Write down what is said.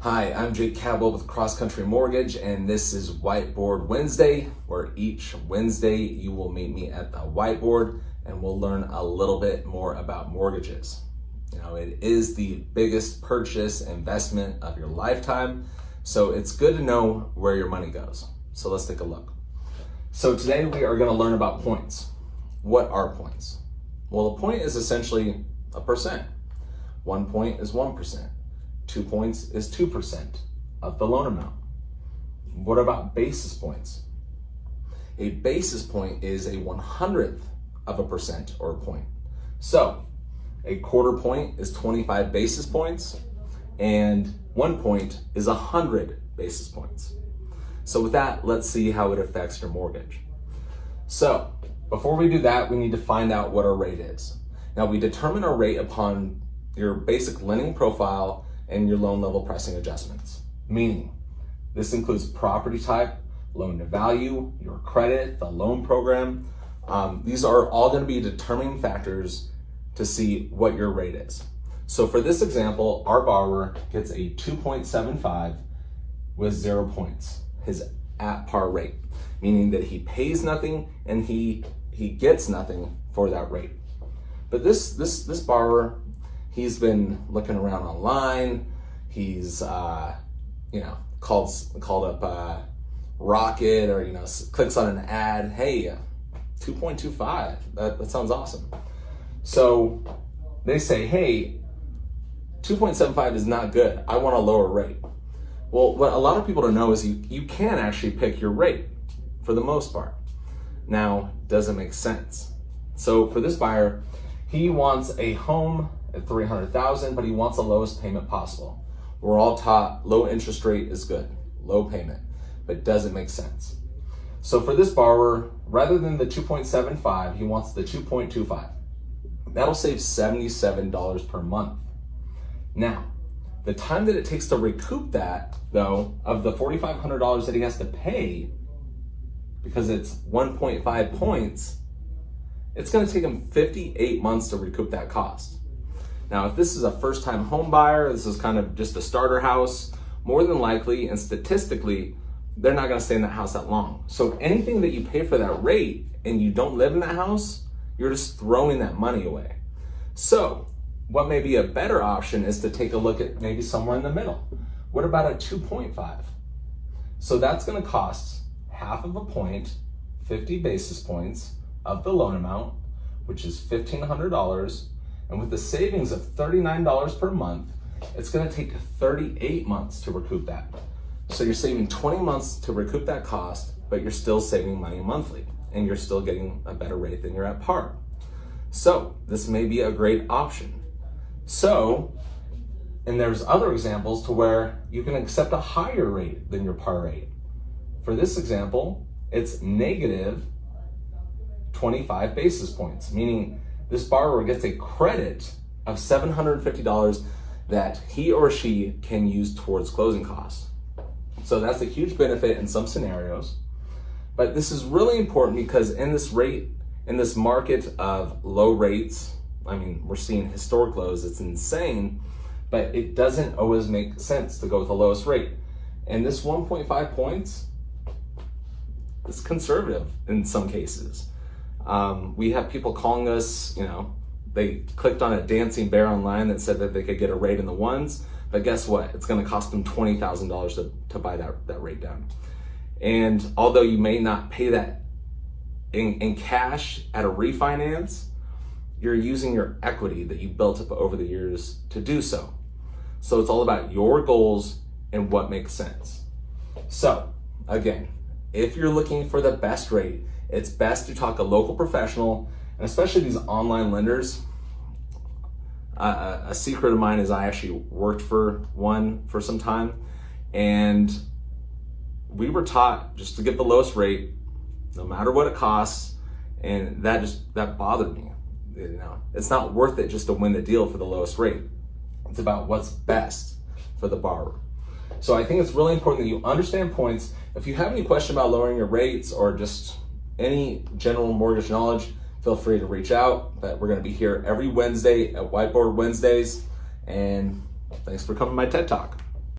Hi, I'm Jake Cabell with Cross Country Mortgage, and this is Whiteboard Wednesday, where each Wednesday you will meet me at the whiteboard and we'll learn a little bit more about mortgages. You know, it is the biggest purchase investment of your lifetime, so it's good to know where your money goes. So let's take a look. So today we are going to learn about points. What are points? Well, a point is essentially a percent. 1 point is 1%. 2 points is 2% of the loan amount. What about basis points? A basis point is a 100th of a percent or a point. So a quarter point is 25 basis points, and 1 point is 100 basis points. So with that, let's see how it affects your mortgage. So before we do that, we need to find out what our rate is. Now, we determine our rate upon your basic lending profile and your loan level pricing adjustments. Meaning, this includes property type, loan to value, your credit, the loan program. These are all going to be determining factors to see what your rate is. So for this example, our borrower gets a 2.75 with 0 points, his at par rate, meaning that he pays nothing and he gets nothing for that rate. But this borrower, he's been looking around online. He's, called up Rocket, or clicks on an ad. Hey, 2.25. That sounds awesome. So they say, hey, 2.75 is not good. I want a lower rate. Well, what a lot of people don't know is you can actually pick your rate for the most part. Now, does it make sense? So for this buyer, he wants a home at $300,000, but he wants the lowest payment possible. We're all taught low interest rate is good, low payment, but does it make sense? So for this borrower, rather than the 2.75, he wants the 2.25. That'll save $77 per month. Now, the time that it takes to recoup that, though, of the $4,500 that he has to pay, because it's 1.5 points, it's going to take him 58 months to recoup that cost. Now, if this is a first-time home buyer, this is kind of just a starter house, more than likely and statistically, they're not going to stay in that house that long. So anything that you pay for that rate and you don't live in that house, you're just throwing that money away. So what may be a better option is to take a look at maybe somewhere in the middle. What about a 2.5? So that's going to cost half of a point, 50 basis points of the loan amount, which is $1,500. And with the savings of $39 per month, it's going to take 38 months to recoup that. So you're saving 20 months to recoup that cost, but you're still saving money monthly, and you're still getting a better rate than you're at par. So this may be a great option. So, and there's other examples to where you can accept a higher rate than your par rate. For this example, it's negative 25 basis points, meaning this borrower gets a credit of $750 that he or she can use towards closing costs. So that's a huge benefit in some scenarios. But this is really important because in this market of low rates, we're seeing historic lows, it's insane, but it doesn't always make sense to go with the lowest rate. And this 1.5 points is conservative in some cases. We have people calling us, they clicked on a dancing bear online that said that they could get a rate in the ones, but guess what? It's going to cost them $20,000 to buy that rate down. And although you may not pay that in cash at a refinance, you're using your equity that you built up over the years to do so. So it's all about your goals and what makes sense. So again, if you're looking for the best rate, it's best to talk to a local professional, and especially these online lenders. A secret of mine is I actually worked for one for some time, and we were taught just to get the lowest rate, no matter what it costs, and that bothered me. It's not worth it just to win the deal for the lowest rate. It's about what's best for the borrower. So I think it's really important that you understand points. If you have any question about lowering your rates or just any general mortgage knowledge, feel free to reach out. But we're going to be here every Wednesday at Whiteboard Wednesdays. And thanks for coming to my TED Talk.